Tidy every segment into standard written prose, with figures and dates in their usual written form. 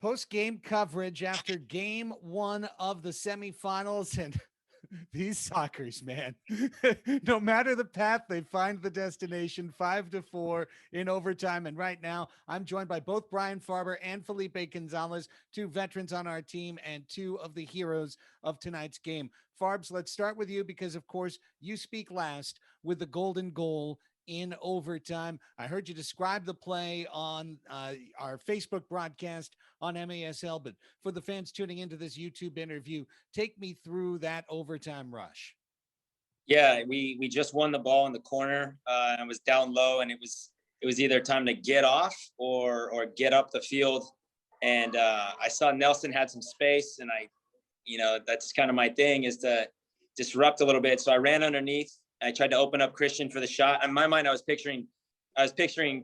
Post-game coverage after game one of the semifinals, and these Sockers, man, no matter the path, they find the destination 5-4 in overtime. And right now, I'm joined by both Brian Farber and Felipe Gonzalez, two veterans on our team and two of the heroes of tonight's game. Farbs, let's start with you because, of course, you speak last with the golden goal in overtime. I heard you describe the play on our Facebook broadcast on MASL, but for the fans tuning into this YouTube interview, take me through that overtime rush. Yeah, we just won the ball in the corner, and I was down low, and it was either time to get off or get up the field. And I saw Nelson had some space, and that's kind of my thing, is to disrupt a little bit. So I ran underneath. I tried to open up Christian for the shot. In my mind, I was picturing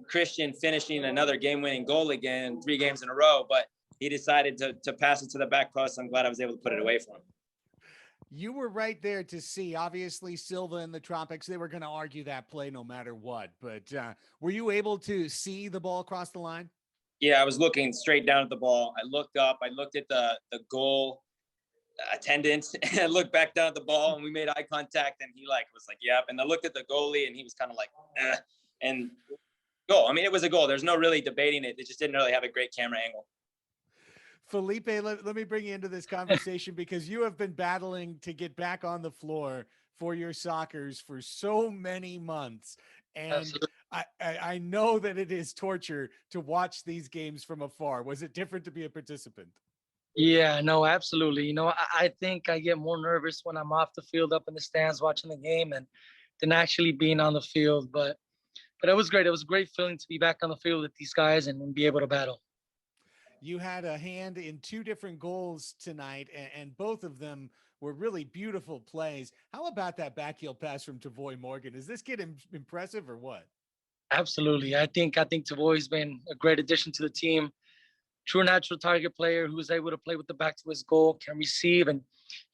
Christian finishing another game-winning goal again, 3 games in a row, but he decided to pass it to the back post. I'm glad I was able to put it away from him. You were right there to see. Obviously, Silva and the Tropics, they were going to argue that play no matter what. But were you able to see the ball across the line? Yeah, I was looking straight down at the ball. I looked up. I looked at the goal attendance, and I looked back down at the ball, and we made eye contact, and he was like, yep. And I looked at the goalie, and he was kind of like, eh. And goal. I mean, it was a goal. There's no really debating it. It just didn't really have a great camera angle. Felipe, let me bring you into this conversation because you have been battling to get back on the floor for your Sockers for so many months. And I know that it is torture to watch these games from afar. Was it different to be a participant? Yeah, no, absolutely. I think I get more nervous when I'm off the field up in the stands watching the game than actually being on the field. But it was great. It was a great feeling to be back on the field with these guys and be able to battle. You had a hand in 2 different goals tonight, and both of them were really beautiful plays. How about that backheel pass from Tavoy Morgan? Is this kid impressive or what? Absolutely. I think Tavoy's been a great addition to the team. True natural target player who's able to play with the back to his goal, can receive and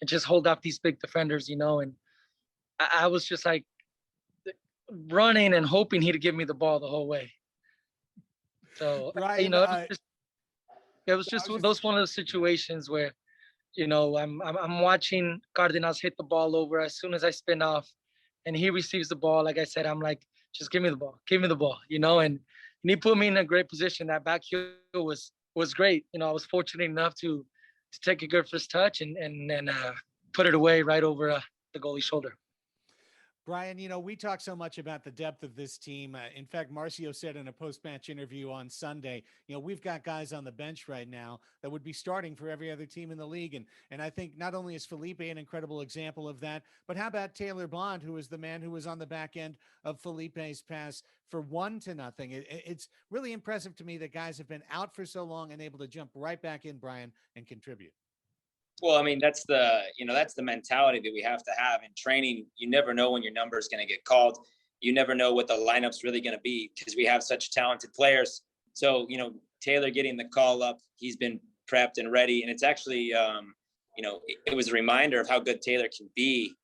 just hold off these big defenders, and I was just like running and hoping he'd give me the ball the whole way. So, Brian, it was just one of those situations where, I'm watching Cardenas hit the ball over as soon as I spin off and he receives the ball. Like I said, I'm like, just give me the ball, and he put me in a great position. That back heel was great. I was fortunate enough to take a good first touch and put it away right over the goalie's shoulder. Brian, we talk so much about the depth of this team. In fact, Marcio said in a post-match interview on Sunday, we've got guys on the bench right now that would be starting for every other team in the league. And I think not only is Felipe an incredible example of that, but how about Taylor Bond, who is the man who was on the back end of Felipe's pass for 1-0. It's really impressive to me that guys have been out for so long and able to jump right back in, Brian, and contribute. Well, I mean, that's the mentality that we have to have in training. You never know when your number is going to get called. You never know what the lineup's really going to be because we have such talented players. So, Taylor getting the call up, he's been prepped and ready. And it's actually, it was a reminder of how good Taylor can be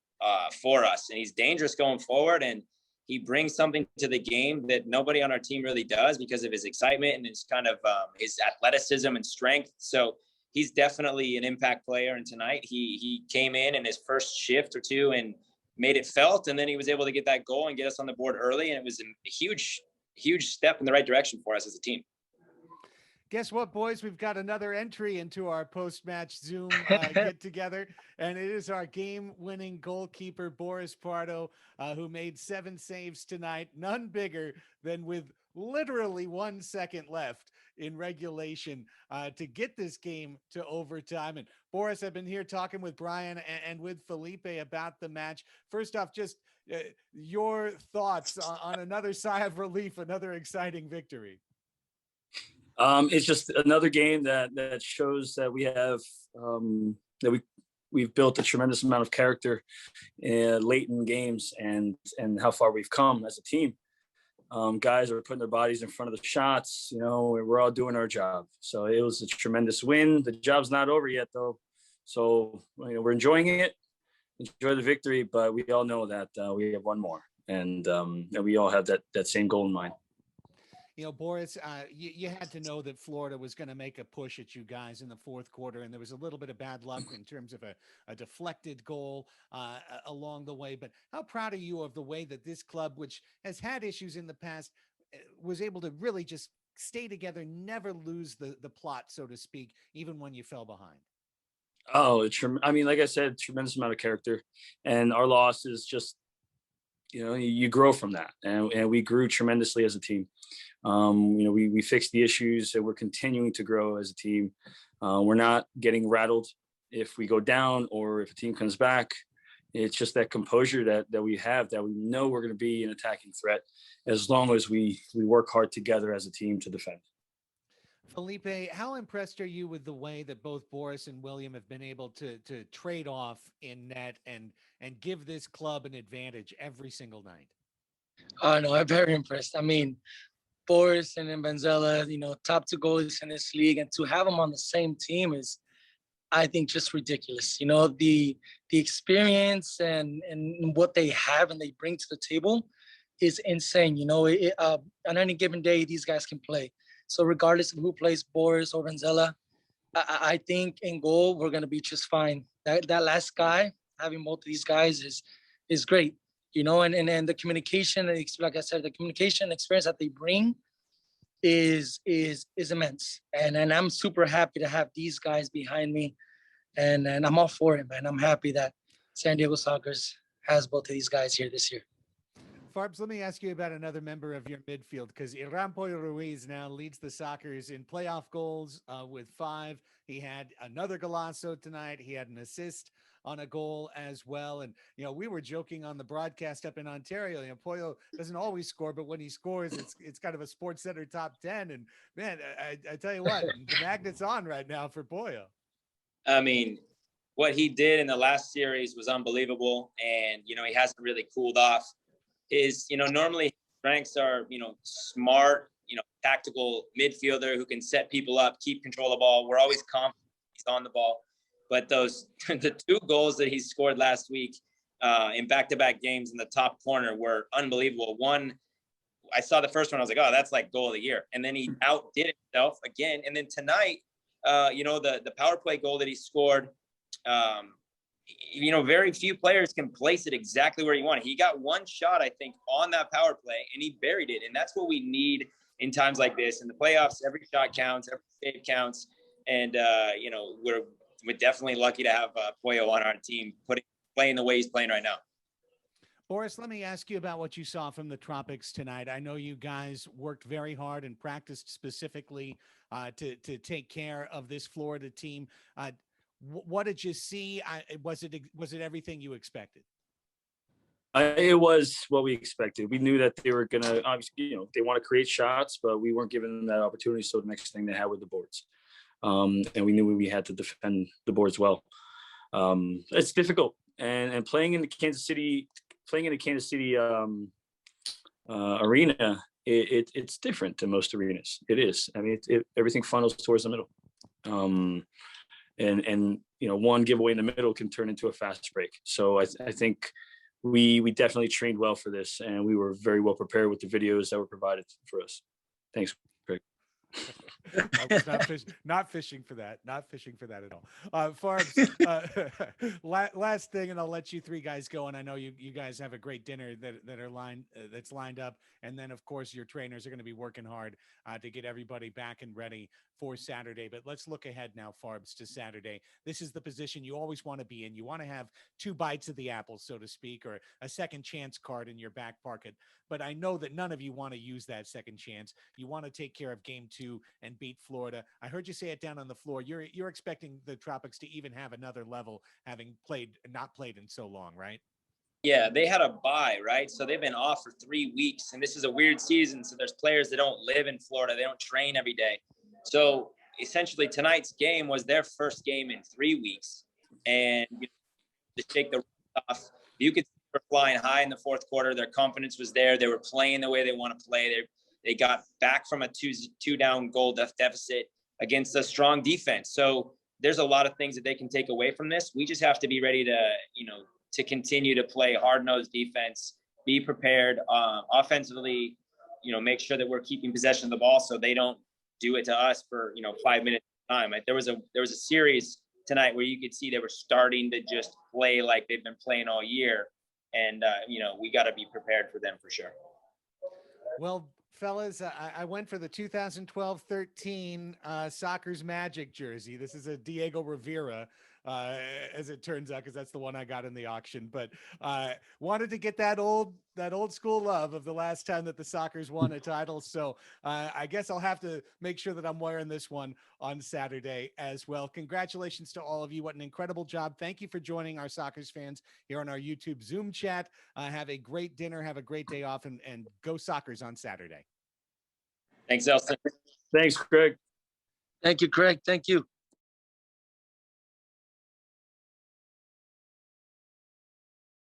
for us. And he's dangerous going forward. And he brings something to the game that nobody on our team really does because of his excitement and his kind of his athleticism and strength. So, he's definitely an impact player. And tonight he came in his first shift or two and made it felt. And then he was able to get that goal and get us on the board early. And it was a huge, huge step in the right direction for us as a team. Guess what, boys? We've got another entry into our post-match Zoom get together, and it is our game-winning goalkeeper, Boris Pardo, who made 7 saves tonight, none bigger than with literally 1 second left in regulation to get this game to overtime. And Boris, I've been here talking with Brian and with Felipe about the match. First off, just your thoughts on another sigh of relief, another exciting victory. It's just another game that shows that we have we've built a tremendous amount of character late in games and how far we've come as a team. Guys are putting their bodies in front of the shots. We're all doing our job. So it was a tremendous win. The job's not over yet, though. So we're enjoying it. Enjoy the victory, but we all know that we have one more, and we all have that same goal in mind. Boris, you had to know that Florida was going to make a push at you guys in the fourth quarter, and there was a little bit of bad luck in terms of a deflected goal along the way. But how proud are you of the way that this club, which has had issues in the past, was able to really just stay together, never lose the plot, so to speak, even when you fell behind? Oh, I mean, like I said, tremendous amount of character, and our loss is just, you grow from that, and we grew tremendously as a team. We fixed the issues, and we're continuing to grow as a team. We're not getting rattled if we go down or if a team comes back. It's just that composure that we have, that we know we're going to be an attacking threat as long as we work hard together as a team to defend. Felipe, how impressed are you with the way that both Boris and William have been able to trade off in net and give this club an advantage every single night? Oh no, I'm very impressed. I mean, Boris and Benzella, top two goalies in this league, and to have them on the same team is, I think, just ridiculous. The experience and what they have and they bring to the table is insane. On any given day, these guys can play. So regardless of who plays, Boris or Benzella, I think in goal we're gonna be just fine. That last guy, having both of these guys is great. And the communication, like I said, the communication experience that they bring is immense. And I'm super happy to have these guys behind me. And I'm all for it, man. I'm happy that San Diego Sockers has both of these guys here this year. Farbs, let me ask you about another member of your midfield, because Irampoy Ruiz now leads the Sockers in playoff goals with 5. He had another golazo tonight. He had an assist on a goal as well. And, we were joking on the broadcast up in Ontario, Pollo doesn't always score, but when he scores, it's kind of a Sports Center top 10. And man, I tell you what, the magnet's on right now for Pollo. I mean, what he did in the last series was unbelievable. And, he hasn't really cooled off. Normally strengths are, smart, tactical midfielder who can set people up, keep control of the ball. We're always confident he's on the ball. But the 2 goals that he scored last week in back-to-back games in the top corner were unbelievable. One, I saw the first one, I was like, oh, that's like goal of the year. And then he outdid himself again. And then tonight, the power play goal that he scored, very few players can place it exactly where you want it. He got one shot, I think, on that power play, and he buried it. And that's what we need in times like this. In the playoffs, every shot counts, every save counts. And, we're definitely lucky to have Pollo on our team, playing the way he's playing right now. Boris, let me ask you about what you saw from the Tropics tonight. I know you guys worked very hard and practiced specifically to take care of this Florida team. What did you see? Was it everything you expected? It was what we expected. We knew that they were going to, obviously, they want to create shots, but we weren't giving them that opportunity. So the next thing they had were the boards. And we knew we had to defend the boards well. It's difficult. And playing in the Kansas City arena, it's different than most arenas. It is. I mean, everything funnels towards the middle. And one giveaway in the middle can turn into a fast break. So I think we definitely trained well for this, and we were very well prepared with the videos that were provided for us. Thanks, Craig. I was not fishing for that at all. Farbs, last thing, and I'll let you 3 guys go. And I know you guys have a great dinner that's lined up. And then, of course, your trainers are going to be working hard to get everybody back and ready for Saturday. But let's look ahead now, Farbs, to Saturday. This is the position you always want to be in. You want to have 2 bites of the apple, so to speak, or a second chance card in your back pocket. But I know that none of you want to use that second chance. You want to take care of game 2 and beat Florida. I heard you say it down on the floor. You're expecting the Tropics to even have another level, having not played in so long, right? Yeah, they had a bye, right? So they've been off for 3 weeks, and this is a weird season. So there's players that don't live in Florida. They don't train every day. So essentially tonight's game was their first game in 3 weeks. And to shake the off, you could see they were flying high in the fourth quarter. Their confidence was there. They were playing the way they want to play. They got back from a two down goal deficit against a strong defense. So there's a lot of things that they can take away from this. We just have to be ready to continue to play hard-nosed defense, be prepared offensively. make sure that we're keeping possession of the ball so they don't do it to us for 5 minutes at a time. There was a series tonight where you could see they were starting to just play like they've been playing all year, and we got to be prepared for them for sure. Well, fellas, I went for the 2012-13 Soccer's Magic jersey. This is a Diego Rivera, as it turns out, because that's the one I got in the auction. But wanted to get that old school love of the last time that the Sockers won a title. So I guess I'll have to make sure that I'm wearing this one on Saturday as well. Congratulations to all of you. What an incredible job. Thank you for joining our Sockers fans here on our YouTube Zoom chat. Have a great dinner. Have a great day off, and go Sockers on Saturday. Thanks, Elsten. Thanks, Craig. Thank you, Craig. Thank you.